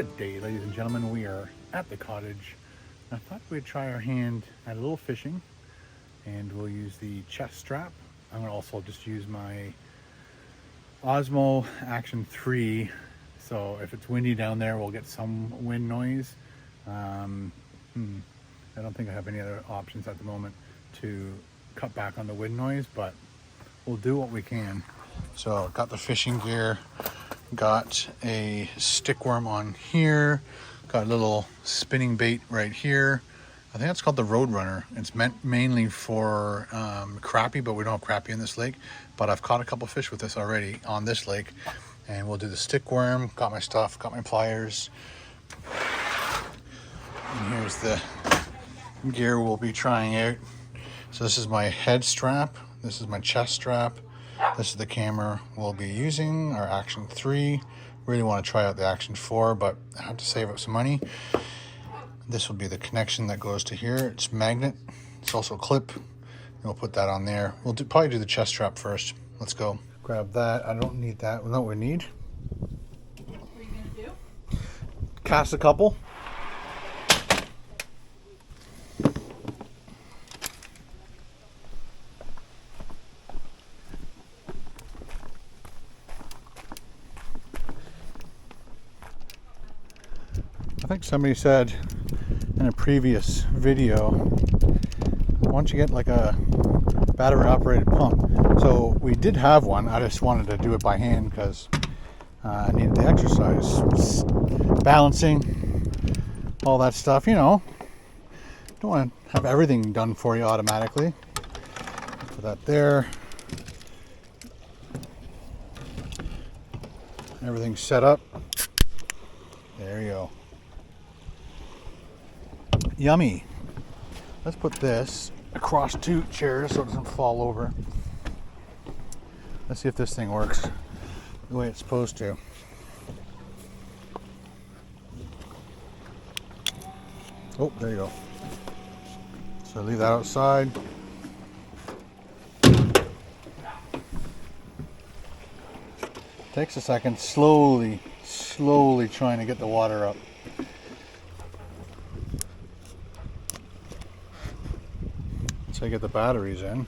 Good day, ladies and gentlemen. We are at the cottage. I thought we'd try our hand at a little fishing, and we'll use the chest strap. I'm going to also just use my Osmo Action 3, so if it's windy down there, we'll get some wind noise. I don't think I have any other options at the moment to cut back on the wind noise, but we'll do what we can. So got the fishing gear, got a stick worm on here, got a little spinning bait right here. I think it's called the Roadrunner. It's meant mainly for crappie, but we don't have crappie in this lake. But I've caught a couple fish with this already on this lake. And we'll do the stick worm. Got my stuff, got my pliers. And here's the gear we'll be trying out. So this is my head strap. This is my chest strap. This is the camera we'll be using, our Action 3. Really want to try out the Action 4, but I have to save up some money. This will be the connection that goes to here. It's magnet. It's also a clip. We'll put that on there. We'll probably do the chest strap first. Let's go. Grab that. I don't need that. We know what we need. What are you going to do? Cast a couple. I think somebody said in a previous video, why don't you get like a battery operated pump? So we did have one. I just wanted to do it by hand because I needed the exercise, balancing, all that stuff. You know, don't want to have everything done for you automatically. Put that there. Everything's set up. There you go. Yummy. Let's put this across two chairs so it doesn't fall over. Let's see if this thing works the way it's supposed to. Oh, there you go. So leave that outside. Takes a second, slowly trying to get the water up. So I get the batteries in.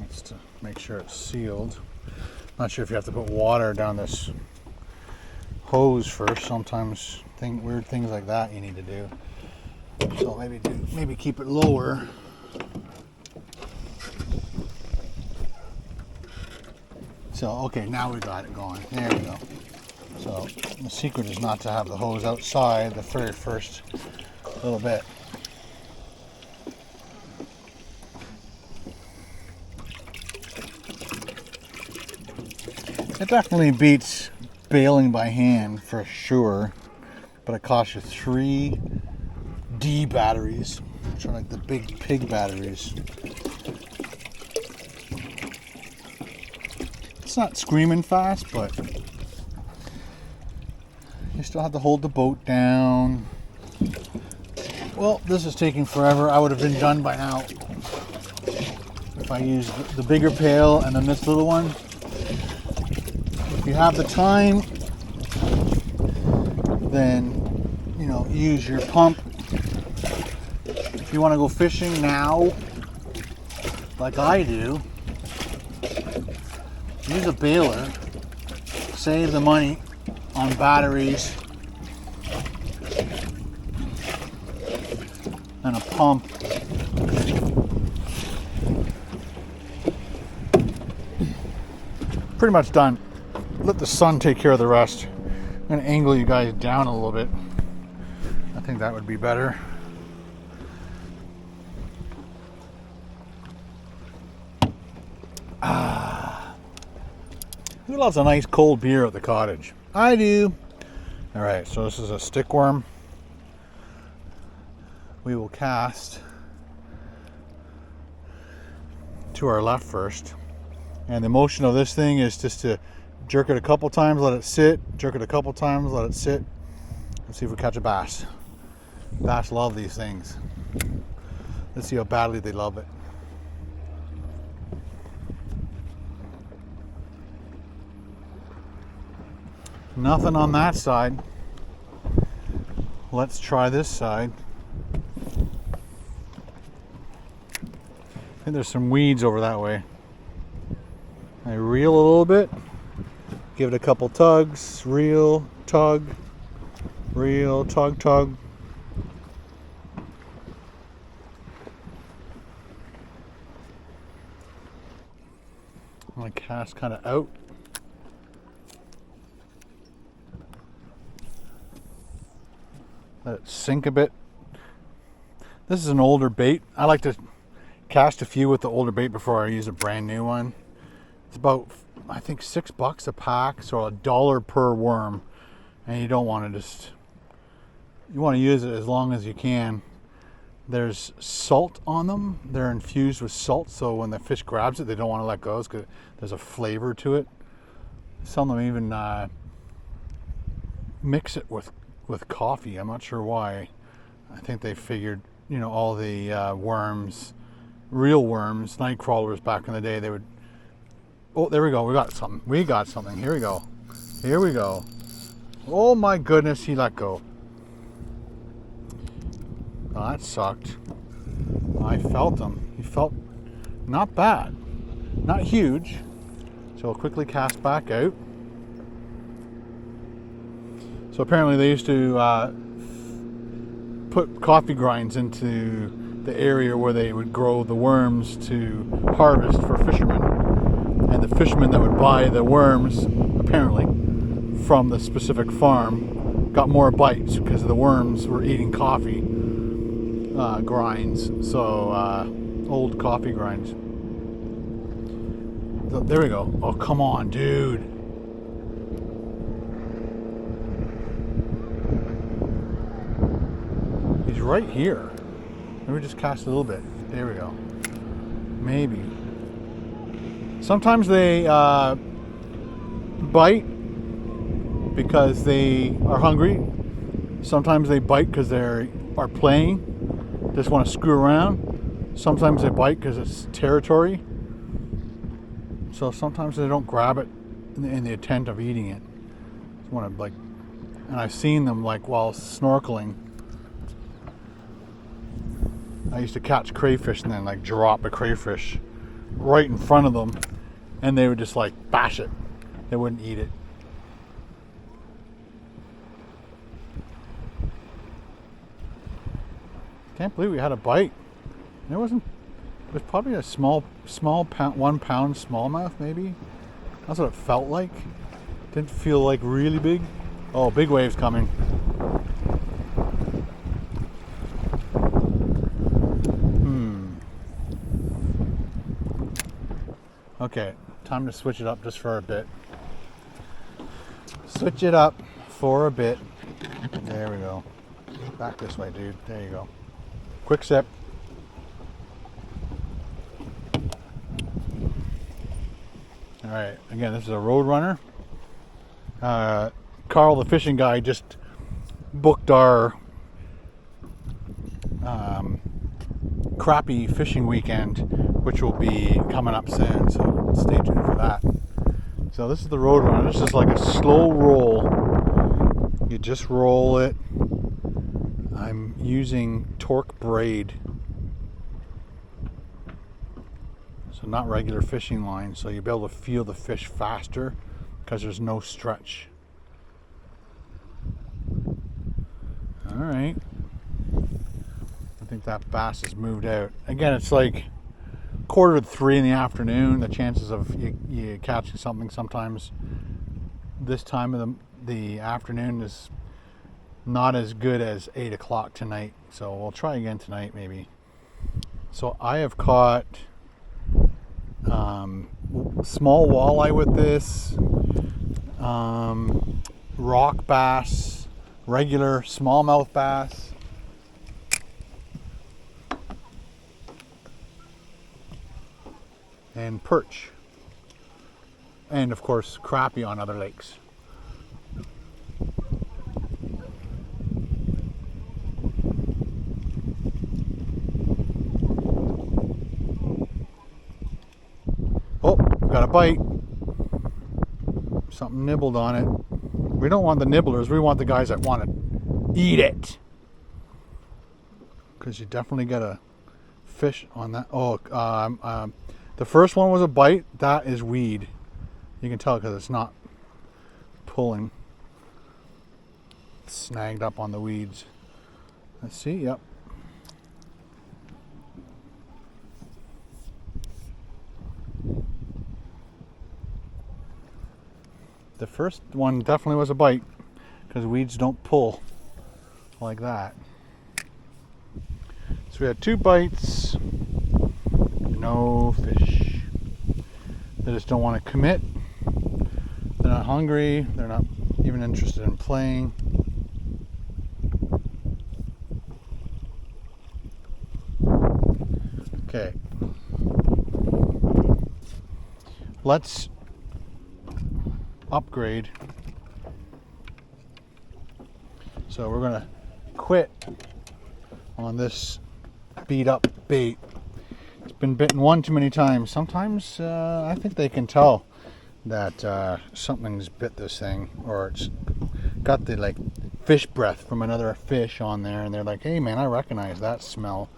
Just to make sure it's sealed. Not sure if you have to put water down this hose first. Sometimes weird things like that you need to do. So maybe keep it lower. So okay, now we got it going. There we go. So the secret is not to have the hose outside the very first little bit. It definitely beats bailing by hand for sure, but it costs you 3 D batteries, which are like the big pig batteries. It's not screaming fast, but you still have to hold the boat down. Well, this is taking forever. I would have been done by now if I used the bigger pail and then this little one. If you have the time, then, you know, use your pump. If you want to go fishing now, like I do, use a baler, save the money on batteries and a pump. Pretty much done. Let the sun take care of the rest. I'm going to angle you guys down a little bit. I think that would be better. Who loves a nice cold beer at the cottage? I do. All right, so this is a stick worm. We will cast to our left first. And the motion of this thing is just to jerk it a couple times, let it sit, jerk it a couple times, let it sit. Let's see if we catch a bass. Bass love these things. Let's see how badly they love it. Nothing on that side. Let's try this side. I think there's some weeds over that way. I reel a little bit, give it a couple tugs, reel, tug, reel, tug, tug. I'm gonna cast kind of out. Let it sink a bit. This is an older bait. I like to cast a few with the older bait before I use a brand new one. It's about, I think, $6 a pack, so $1 per worm. And you don't want to you want to use it as long as you can. There's salt on them. They're infused with salt, so when the fish grabs it, they don't want to let go because there's a flavor to it. Some of them even mix it with coffee. I'm not sure why. I think they figured, all the worms, real worms, night crawlers back in the day, they would. Oh, there we go. We got something. We got something. Here we go. Here we go. Oh my goodness, he let go. Oh, that sucked. I felt him. He felt not bad. Not huge. So I'll quickly cast back out. So apparently they used to put coffee grinds into the area where they would grow the worms to harvest for fishermen. And the fishermen that would buy the worms, apparently, from the specific farm, got more bites because the worms were eating coffee grinds. So old coffee grinds. So, there we go. Oh, come on, dude. He's right here. Maybe just cast a little bit. There we go. Maybe. Sometimes they bite because they are hungry. Sometimes they bite because they are playing, just want to screw around. Sometimes they bite because it's territory. So sometimes they don't grab it in the intent of eating it. Just want to and I've seen them while snorkeling. I used to catch crayfish and then drop a crayfish right in front of them, and they would just bash it. They wouldn't eat it. Can't believe we had a bite. It was probably a small pound, 1 pound smallmouth maybe. That's what it felt like. Didn't feel really big. Oh, big waves coming. Okay, time to switch it up just for a bit. Switch it up for a bit. There we go. Back this way, dude. There you go. Quick sip. All right, again, this is a Roadrunner. Carl, the fishing guy, just booked our crappie fishing weekend, which will be coming up soon, so stay tuned for that. So this is the Roadrunner. This is like a slow roll. You just roll it. I'm using torque braid, so not regular fishing line, so you'll be able to feel the fish faster because there's no stretch. All right, I think that bass has moved out. Again, it's 2:45 in the afternoon. The chances of you catching something sometimes this time of the afternoon is not as good as 8 o'clock tonight. So we'll try again tonight maybe. So I have caught small walleye with this, rock bass, regular smallmouth bass, and perch, and of course crappie on other lakes. Oh, got a bite. Something nibbled on it. We don't want the nibblers. We want the guys that want to eat it. Because you definitely get a fish on that. Oh, the first one was a bite. That is weed. You can tell because it's not pulling. It's snagged up on the weeds. Let's see. Yep. The first one definitely was a bite because weeds don't pull like that. So we had 2 bites, no fish. They just don't want to commit. They're not hungry. They're not even interested in playing. Okay. Let's upgrade. So we're gonna quit on this beat up bait. It's been bitten one too many times. Sometimes I think they can tell that something's bit this thing, or it's got the like fish breath from another fish on there, and they're like, hey man, I recognize that smell.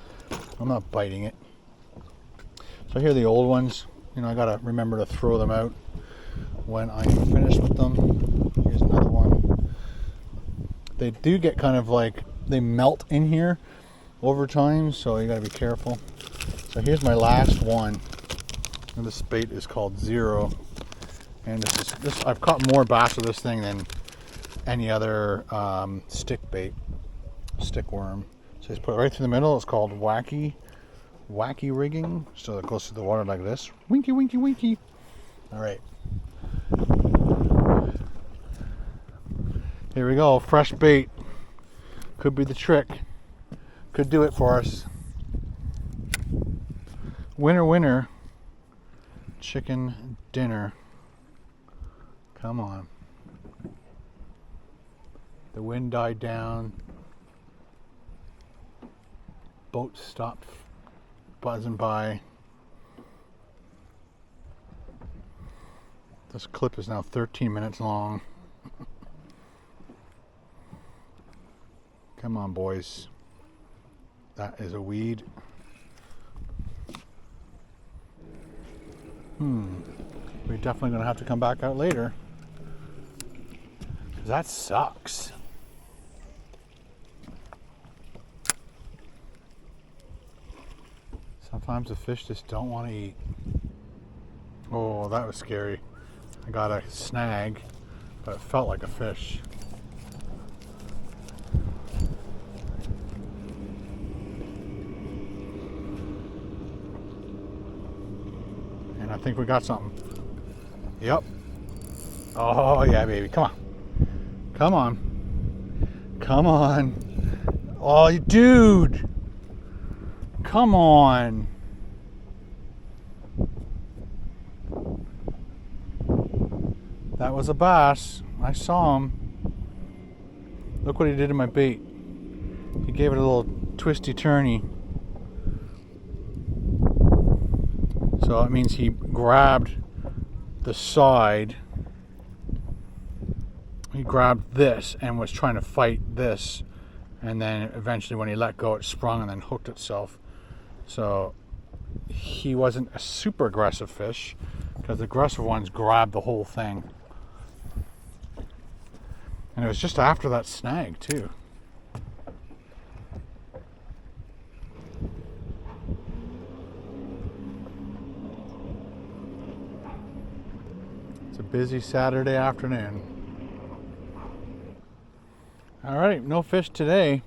I'm not biting it. So here are the old ones. You know, I gotta remember to throw them out when I'm finished with them. Here's another one. They do get kind of like, they melt in here over time, so you gotta be careful. So here's my last one. And this bait is called Zero. And this I've caught more bass with this thing than any other stick bait, stick worm. So just put it right through the middle. It's called wacky rigging. So it goes through the water like this. Winky, winky, winky. All right. Here we go, fresh bait. Could be the trick. Could do it for us. Winner, winner. Chicken dinner. Come on. The wind died down. Boat stopped buzzing by. This clip is now 13 minutes long. Come on, boys. That is a weed. We're definitely going to have to come back out later. That sucks. Sometimes the fish just don't want to eat. Oh, that was scary. I got a snag, but it felt like a fish. And I think we got something. Yep. Oh, yeah, baby. Come on. Come on. Come on. Oh, dude. Come on. That was a bass. I saw him. Look what he did to my bait. He gave it a little twisty turny. So that means he grabbed the side. He grabbed this and was trying to fight this. And then eventually when he let go, it sprung and then hooked itself. So he wasn't a super aggressive fish, because the aggressive ones grab the whole thing. And it was just after that snag too. It's a busy Saturday afternoon. All right, no fish today,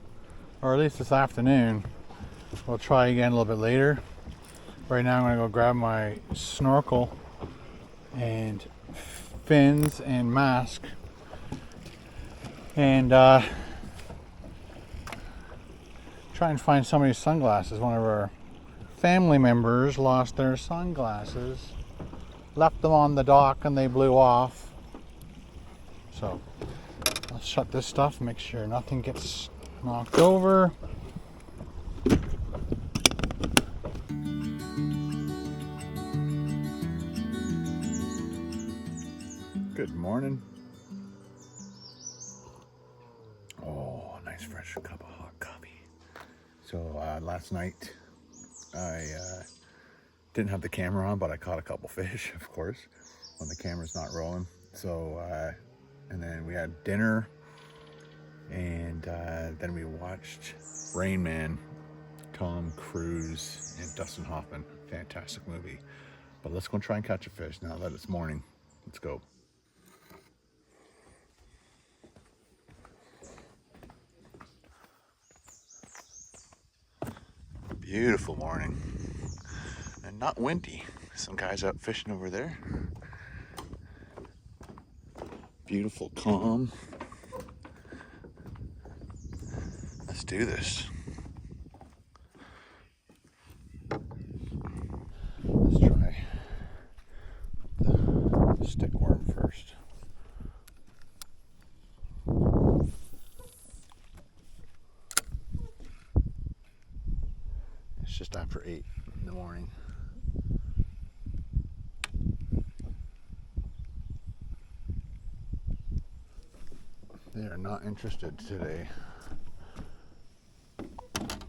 or at least this afternoon. We'll try again a little bit later. Right now I'm gonna go grab my snorkel and fins and mask, and try and find somebody's sunglasses. One of our family members lost their sunglasses, left them on the dock, and they blew off. So let's shut this stuff, make sure nothing gets knocked over. Good morning. nice fresh cup of hot coffee. So last night I didn't have the camera on, but I caught a couple fish, of course, when the camera's not rolling. So and then we had dinner, and then we watched Rain Man, Tom Cruise and Dustin Hoffman. Fantastic movie. But let's go try and catch a fish now that it's morning. Let's go. Beautiful morning. And not windy. Some guys out fishing over there. Beautiful calm. Let's do this. Let's try the stick worm first. It's just after 8 in the morning. They are not interested today.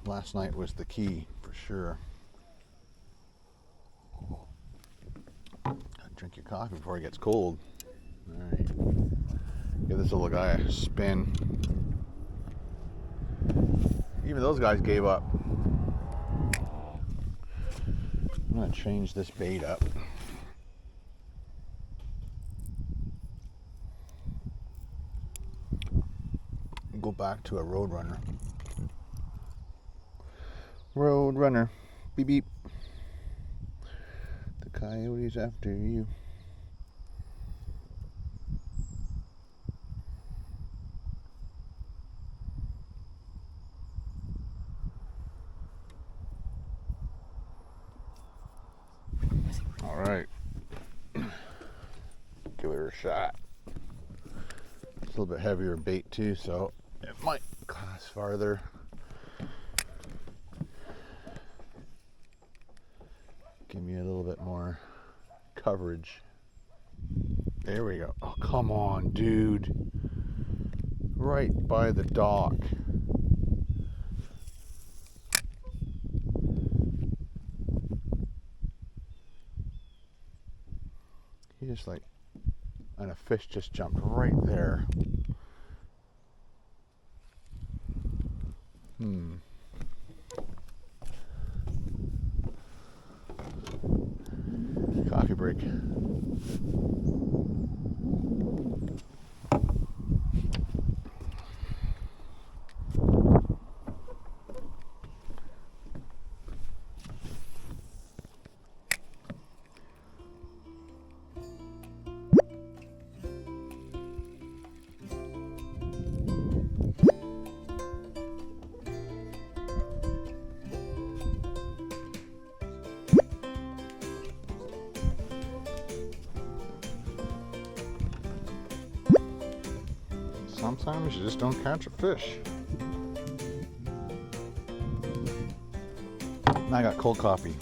Last night was the key for sure. Gotta drink your coffee before it gets cold. Alright. Give this little guy a spin. Even those guys gave up. I'm gonna change this bait up. Go back to a Roadrunner. Roadrunner, beep beep. The coyote's after you. All right, give it a shot. It's a little bit heavier bait too, so it might cast farther. Give me a little bit more coverage. There we go. Oh, come on, dude. Right by the dock. He just like, and a fish just jumped right there. Coffee break. Sometimes you just don't catch a fish. And I got cold coffee.